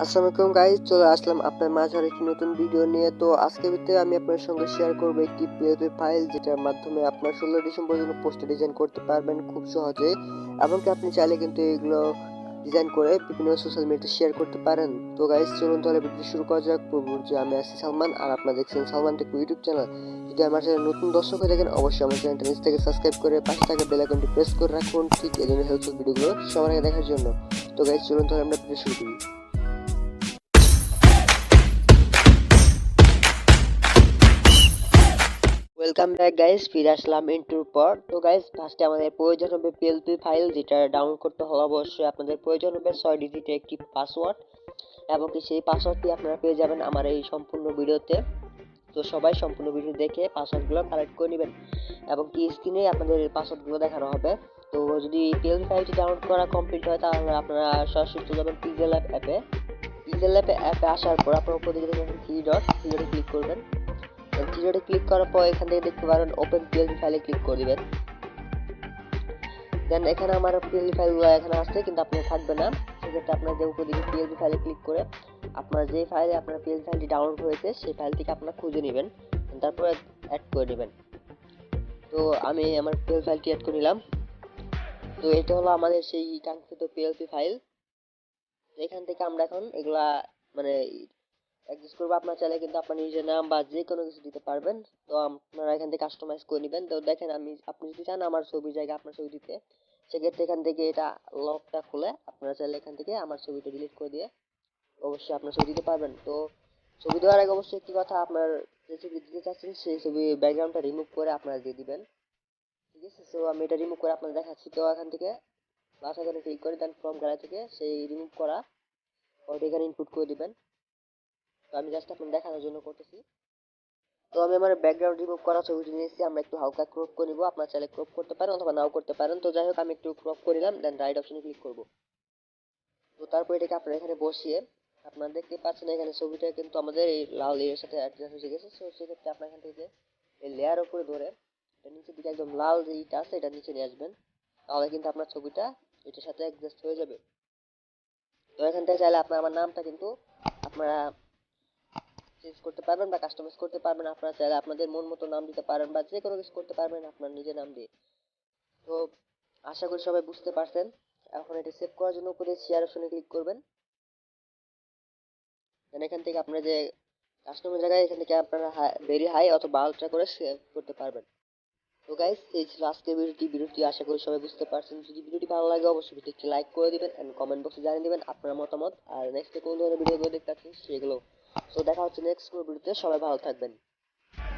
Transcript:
আসসালামু আলাইকুম গাইস, চলে আসলাম আপনার মাঝে একটি নতুন ভিডিও নিয়ে। তো আজকের ভিডিওতে আমি আপনার সঙ্গে শেয়ার করব একটি পিএলপি ফাইল, যেটার মাধ্যমে আপনার 16 ডিসেম্বর জন্য পোস্টার ডিজাইন করতে পারবেন খুব সহজে, এবং কি আপনি চাইলে কিন্তু এগুলো ডিজাইন করে বিভিন্ন সোশ্যাল মিডিয়াতে শেয়ার করতে পারেন। তো গাইস চলুন তাহলে ভিডিও শুরু করা যাক। যে আমি আছি সালমান, আর আপনারা দেখছেন সালমান টেক ইউটিউব চ্যানেল। যদি আমার চ্যানেল নতুন দর্শক হয়ে থাকেন, অবশ্যই আমার চ্যানেলটা নিচ থেকে সাবস্ক্রাইব করে পাশে থাকা বেল আইকনটি প্রেস করে রাখুন, ঠিক এই জন্য হেল্পফুল ভিডিওগুলো সবার আগে দেখার জন্য। তো গাইস চলুন তাহলে আমরা ভিডিও শুরু করি। ওয়েলকাম ব্যাক গাইস, ফিরে আসলাম ইন্ট্রোর পর। তো গাইস ফার্স্টে আমাদের প্রয়োজন হবে পিএলপি ফাইল, যেটা ডাউনলোড করতে হলে অবশ্যই আপনাদের প্রয়োজন হবে 6 ডিজিটের একটি পাসওয়ার্ড, এবং কি সেই পাসওয়ার্ডটি আপনারা পেয়ে যাবেন আমার এই সম্পূর্ণ ভিডিওতে। তো সবাই সম্পূর্ণ ভিডিও দেখে পাসওয়ার্ডগুলো কালেক্ট করে নেবেন, এবং কি স্ক্রিনে আপনাদের পাসওয়ার্ডগুলো দেখানো হবে। তো যদি পিএলপি ফাইলটি ডাউনলোড করা কমপ্লিট হয়, তাহলে আপনারা সরাসরি চলে যাবেন পিক্সেল অ্যাপে। পিক্সেল অ্যাপে আসার পর আপনারা উপর দিকে দেখবেন থ্রি ডট ক্লিক করবেন। থ্রি ক্লিক করার পর এখান থেকে দেখতে পারেন ওপেন পিএলপি ফাইলে ক্লিক করে দিবেন। দেন এখানে আমার পিএলপি ফাইলগুলো এখানে আসছে, কিন্তু আপনার থাকবে না। সেক্ষেত্রে আপনার যে উপর দিকে পিএলপি ফাইলে ক্লিক করে আপনার যে ফাইলে আপনার পিএলপি ফাইলটি ডাউনলোড হয়েছে সেই ফাইলটিকে আপনারা খুঁজে নেবেন, তারপর অ্যাড করে নেবেন। তো আমি আমার পিএলপি ফাইলটি অ্যাড করে নিলাম। তো এটা হলো আমাদের সেই কাঙ্ক্ষিত পিএলপি ফাইল। এখান থেকে আমরা এখন এগুলা মানে অ্যাডজাস্ট করবো। আপনার চাইলে কিন্তু আপনার নিজের নাম বা যে কোনো কিছু দিতে পারবেন। তো আপনারা এখান থেকে কাস্টমাইজ করে নেবেন। তো দেখেন, আপনি যদি চান আমার ছবির জায়গায় আপনার ছবি দিতে, সেক্ষেত্রে এখান থেকে এটা লকটা খুলে আপনারা চাইলে এখান থেকে আমার ছবিটা ডিলিট করে দিয়ে অবশ্যই আপনার ছবি দিতে পারবেন। তো ছবি দেওয়ার আগে অবশ্যই একটি কথা, আপনার যে ছবি দিতে চাচ্ছেন সেই ছবি ব্যাকগ্রাউন্ডটা রিমুভ করে আপনারা দিয়ে দিবেন। ঠিক আছে, সো আমি এটা রিমুভ করে আপনার দেখাচ্ছি। তো এখান থেকে প্লাস আইকনে ক্লিক করে দেন ফ্রম গ্যালারি থেকে সেই রিমুভ করা ফটোটি এখানে ইনপুট করে দিবেন। তো আমি জাস্ট আপনার দেখানোর জন্য করতেছি। তো আমি আমার ব্যাকগ্রাউন্ড রিমুভ করা ছবিটি নিয়েছি, আমরা একটু হালকা ক্রপ করে নিব। আপনারা চাইলে ক্রপ করতে পারেন অথবা নাও করতে পারেন। তো যাই হোক, আমি একটু ক্রপ করে নিলাম, দেন রাইট অপশনে ক্লিক করব। তো তারপর এটাকে আপনারা এখানে বসিয়ে আপনারা দেখতে পাচ্ছেন এখানে ছবিটা কিন্তু আমাদের এই লাল লেয়ারের সাথে অ্যাডজাস্ট হয়ে গেছে। সো সেক্ষেত্রে আপনার এখান থেকে এই লেয়ার উপরে ধরে এটা নিচের দিকে একদম লাল যে ইটা আছে এটা নিচে নিয়ে আসবেন, তাহলে কিন্তু আপনার ছবিটা এটার সাথে অ্যাডজাস্ট হয়ে যাবে। তো এখান থেকে চাইলে আপনার আমার নামটা কিন্তু আপনারা চেঞ্জ করতে পারবেন বা কাস্টমাইজ করতে পারবেন। আপনারা চাইলে আপনাদের মন মতো নাম দিতে পারেন বা যে কোনো কিছু করতে পারবেন আপনার নিজের নাম দিয়ে। তো আশা করি সবাই বুঝতে পারছেন। এখন এটা সেভ করার জন্য উপরে শেয়ার অপশনে ক্লিক করবেন। দেন এখান থেকে আপনার যে কাস্টমার জায়গায় এখান থেকে আপনারা ভেরি হাই অথবা আলট্রা করে সেভ করতে পারবেন। তো গাইস এই ছিল আজকের ভিডিওটি আশা করি সবাই বুঝতে পারছেন। যদি ভিডিওটি ভালো লাগে অবশ্যই ভিডিওটি লাইক করে দিবেন এন্ড কমেন্ট বক্সে জানিয়ে দিবেন আপনার মতামত, আর নেক্সট কোন ধরনের ভিডিওগুলো দেখতে চাচ্ছেন সেগুলো। তো দেখা হচ্ছে নেক্সট কোনো ভিডিওতে, সবাই ভালো থাকবেন।